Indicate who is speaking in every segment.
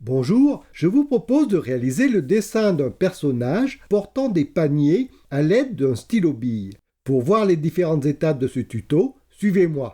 Speaker 1: Bonjour, je vous propose de réaliser le dessin d'un personnage portant des paniers à l'aide d'un stylo bille. Pour voir les différentes étapes de ce tuto, suivez-moi.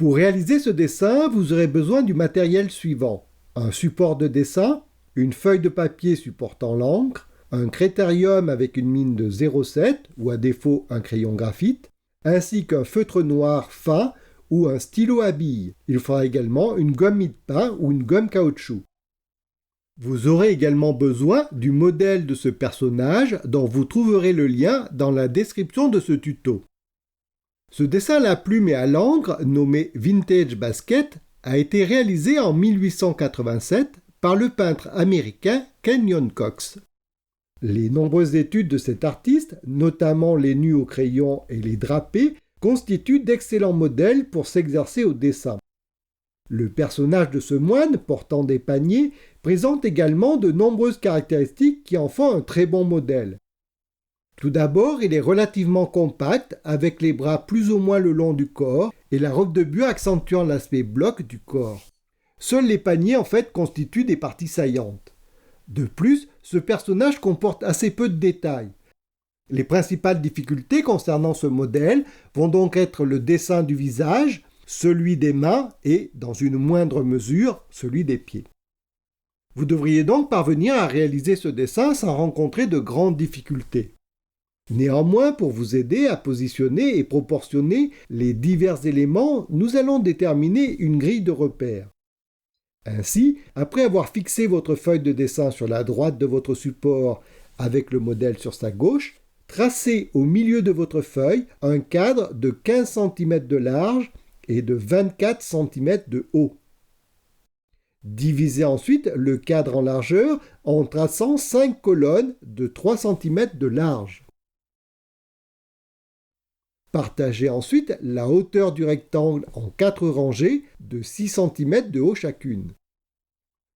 Speaker 1: Pour réaliser ce dessin, vous aurez besoin du matériel suivant. Un support de dessin, une feuille de papier supportant l'encre, un critérium avec une mine de 0,7 ou à défaut un crayon graphite, ainsi qu'un feutre noir fin ou un stylo à billes. Il faudra également une gomme mie-de-pain ou une gomme caoutchouc. Vous aurez également besoin du modèle de ce personnage dont vous trouverez le lien dans la description de ce tuto. Ce dessin à la plume et à l'encre, nommé Vintage Basket, a été réalisé en 1887 par le peintre américain Kenyon Cox. Les nombreuses études de cet artiste, notamment les nus au crayon et les drapés, constituent d'excellents modèles pour s'exercer au dessin. Le personnage de ce moine portant des paniers présente également de nombreuses caractéristiques qui en font un très bon modèle. Tout d'abord, il est relativement compact, avec les bras plus ou moins le long du corps et la robe de buis accentuant l'aspect bloc du corps. Seuls les paniers constituent des parties saillantes. De plus, ce personnage comporte assez peu de détails. Les principales difficultés concernant ce modèle vont donc être le dessin du visage, celui des mains et, dans une moindre mesure, celui des pieds. Vous devriez donc parvenir à réaliser ce dessin sans rencontrer de grandes difficultés. Néanmoins, pour vous aider à positionner et proportionner les divers éléments, nous allons déterminer une grille de repères. Ainsi, après avoir fixé votre feuille de dessin sur la droite de votre support avec le modèle sur sa gauche, tracez au milieu de votre feuille un cadre de 15 cm de large et de 24 cm de haut. Divisez ensuite le cadre en largeur en traçant 5 colonnes de 3 cm de large. Partagez ensuite la hauteur du rectangle en 4 rangées de 6 cm de haut chacune.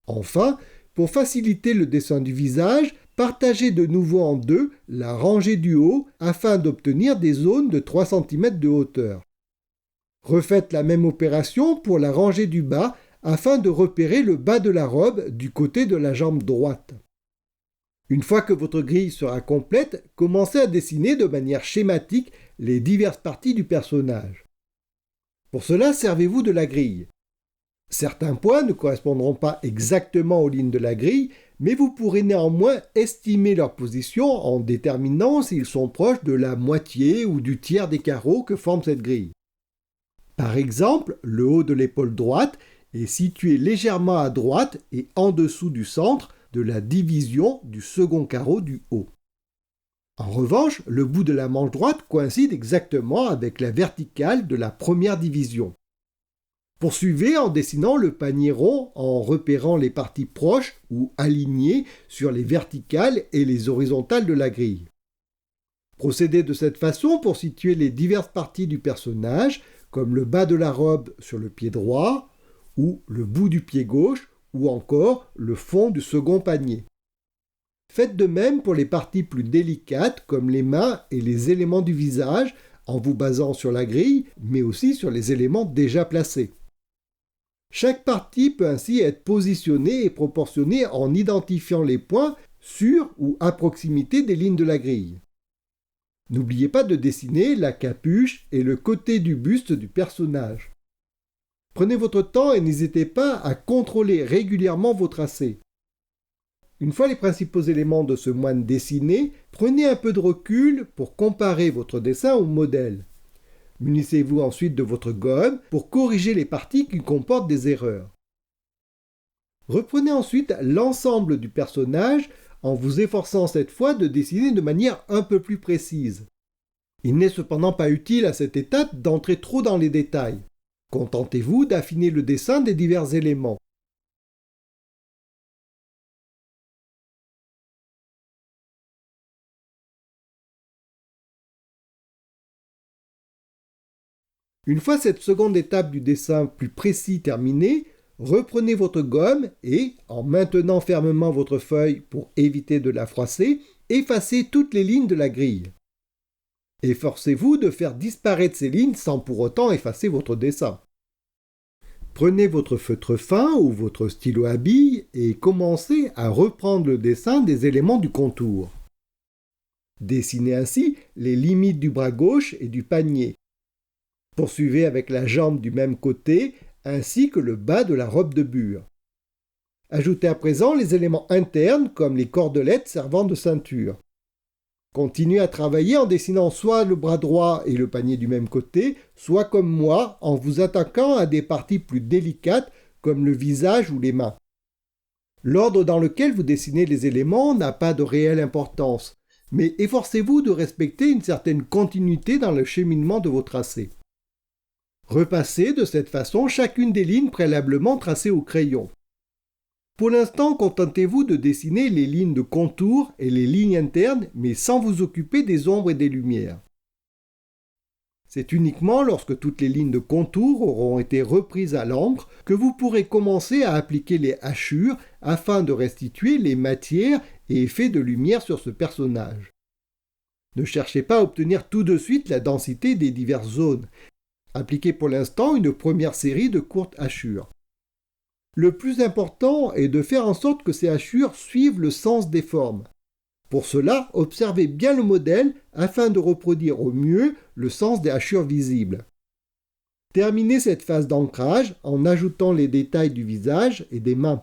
Speaker 1: Enfin, pour faciliter le dessin du visage, partagez de nouveau en deux la rangée du haut afin d'obtenir des zones de 3 cm de hauteur. Refaites la même opération pour la rangée du bas afin de repérer le bas de la robe du côté de la jambe droite. Une fois que votre grille sera complète, commencez à dessiner de manière schématique les diverses parties du personnage. Pour cela, servez-vous de la grille. Certains points ne correspondront pas exactement aux lignes de la grille, mais vous pourrez néanmoins estimer leur position en déterminant s'ils sont proches de la moitié ou du tiers des carreaux que forme cette grille. Par exemple, le haut de l'épaule droite est situé légèrement à droite et en dessous du centre de la division du second carreau du haut. En revanche, le bout de la manche droite coïncide exactement avec la verticale de la première division. Poursuivez en dessinant le panier rond en repérant les parties proches ou alignées sur les verticales et les horizontales de la grille. Procédez de cette façon pour situer les diverses parties du personnage, comme le bas de la robe sur le pied droit, ou le bout du pied gauche, ou encore le fond du second panier. Faites de même pour les parties plus délicates comme les mains et les éléments du visage en vous basant sur la grille, mais aussi sur les éléments déjà placés. Chaque partie peut ainsi être positionnée et proportionnée en identifiant les points sur ou à proximité des lignes de la grille. N'oubliez pas de dessiner la capuche et le côté du buste du personnage. Prenez votre temps et n'hésitez pas à contrôler régulièrement vos tracés. Une fois les principaux éléments de ce moine dessinés, prenez un peu de recul pour comparer votre dessin au modèle. Munissez-vous ensuite de votre gomme pour corriger les parties qui comportent des erreurs. Reprenez ensuite l'ensemble du personnage en vous efforçant cette fois de dessiner de manière un peu plus précise. Il n'est cependant pas utile à cette étape d'entrer trop dans les détails. Contentez-vous d'affiner le dessin des divers éléments. Une fois cette seconde étape du dessin plus précis terminée, reprenez votre gomme et, en maintenant fermement votre feuille pour éviter de la froisser, effacez toutes les lignes de la grille. Efforcez-vous de faire disparaître ces lignes sans pour autant effacer votre dessin. Prenez votre feutre fin ou votre stylo à billes et commencez à reprendre le dessin des éléments du contour. Dessinez ainsi les limites du bras gauche et du panier. Poursuivez avec la jambe du même côté ainsi que le bas de la robe de bure. Ajoutez à présent les éléments internes comme les cordelettes servant de ceinture. Continuez à travailler en dessinant soit le bras droit et le panier du même côté, soit comme moi en vous attaquant à des parties plus délicates comme le visage ou les mains. L'ordre dans lequel vous dessinez les éléments n'a pas de réelle importance, mais efforcez-vous de respecter une certaine continuité dans le cheminement de vos tracés. Repassez de cette façon chacune des lignes préalablement tracées au crayon. Pour l'instant, contentez-vous de dessiner les lignes de contour et les lignes internes, mais sans vous occuper des ombres et des lumières. C'est uniquement lorsque toutes les lignes de contour auront été reprises à l'encre que vous pourrez commencer à appliquer les hachures afin de restituer les matières et effets de lumière sur ce personnage. Ne cherchez pas à obtenir tout de suite la densité des diverses zones. Appliquez pour l'instant une première série de courtes hachures. Le plus important est de faire en sorte que ces hachures suivent le sens des formes. Pour cela, observez bien le modèle afin de reproduire au mieux le sens des hachures visibles. Terminez cette phase d'ancrage en ajoutant les détails du visage et des mains.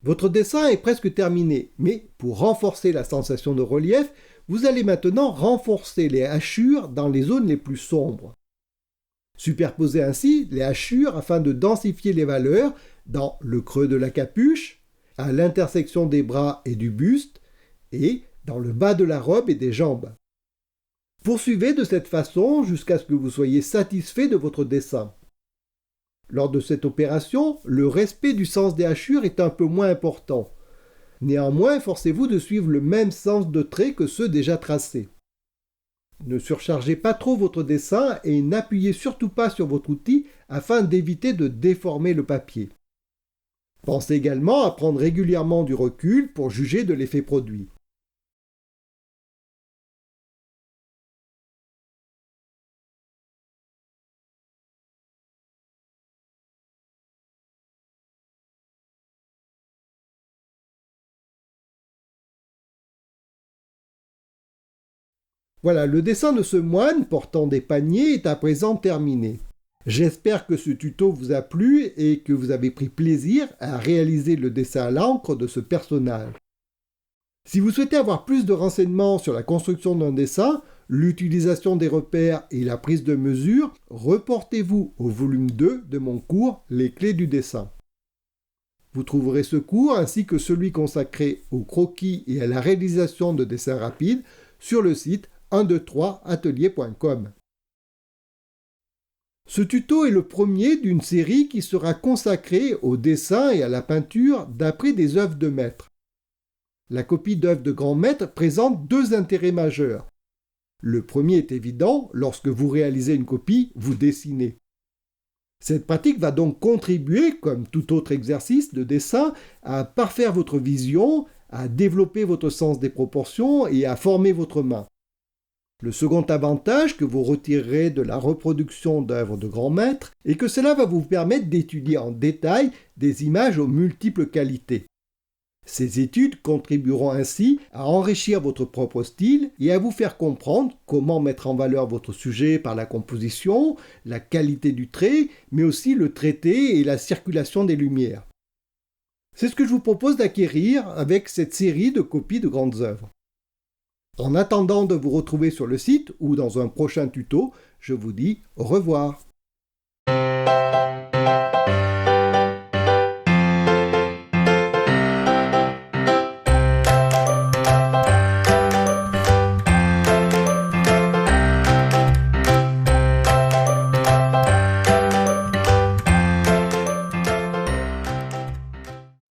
Speaker 1: Votre dessin est presque terminé, mais pour renforcer la sensation de relief, vous allez maintenant renforcer les hachures dans les zones les plus sombres. Superposez ainsi les hachures afin de densifier les valeurs dans le creux de la capuche, à l'intersection des bras et du buste, et dans le bas de la robe et des jambes. Poursuivez de cette façon jusqu'à ce que vous soyez satisfait de votre dessin. Lors de cette opération, le respect du sens des hachures est un peu moins important. Néanmoins, efforcez-vous de suivre le même sens de trait que ceux déjà tracés. Ne surchargez pas trop votre dessin et n'appuyez surtout pas sur votre outil afin d'éviter de déformer le papier. Pensez également à prendre régulièrement du recul pour juger de l'effet produit. Voilà, le dessin de ce moine portant des paniers est à présent terminé. J'espère que ce tuto vous a plu et que vous avez pris plaisir à réaliser le dessin à l'encre de ce personnage. Si vous souhaitez avoir plus de renseignements sur la construction d'un dessin, l'utilisation des repères et la prise de mesure, reportez-vous au volume 2 de mon cours « Les clés du dessin ». Vous trouverez ce cours ainsi que celui consacré au croquis et à la réalisation de dessins rapides sur le site 123atelier.com. Ce tuto est le premier d'une série qui sera consacrée au dessin et à la peinture d'après des œuvres de maître. La copie d'œuvres de grands maîtres présente deux intérêts majeurs. Le premier est évident, lorsque vous réalisez une copie, vous dessinez. Cette pratique va donc contribuer, comme tout autre exercice de dessin, à parfaire votre vision, à développer votre sens des proportions et à former votre main. Le second avantage que vous retirerez de la reproduction d'œuvres de grands maîtres est que cela va vous permettre d'étudier en détail des images aux multiples qualités. Ces études contribueront ainsi à enrichir votre propre style et à vous faire comprendre comment mettre en valeur votre sujet par la composition, la qualité du trait, mais aussi le traité et la circulation des lumières. C'est ce que je vous propose d'acquérir avec cette série de copies de grandes œuvres. En attendant de vous retrouver sur le site ou dans un prochain tuto, je vous dis au revoir.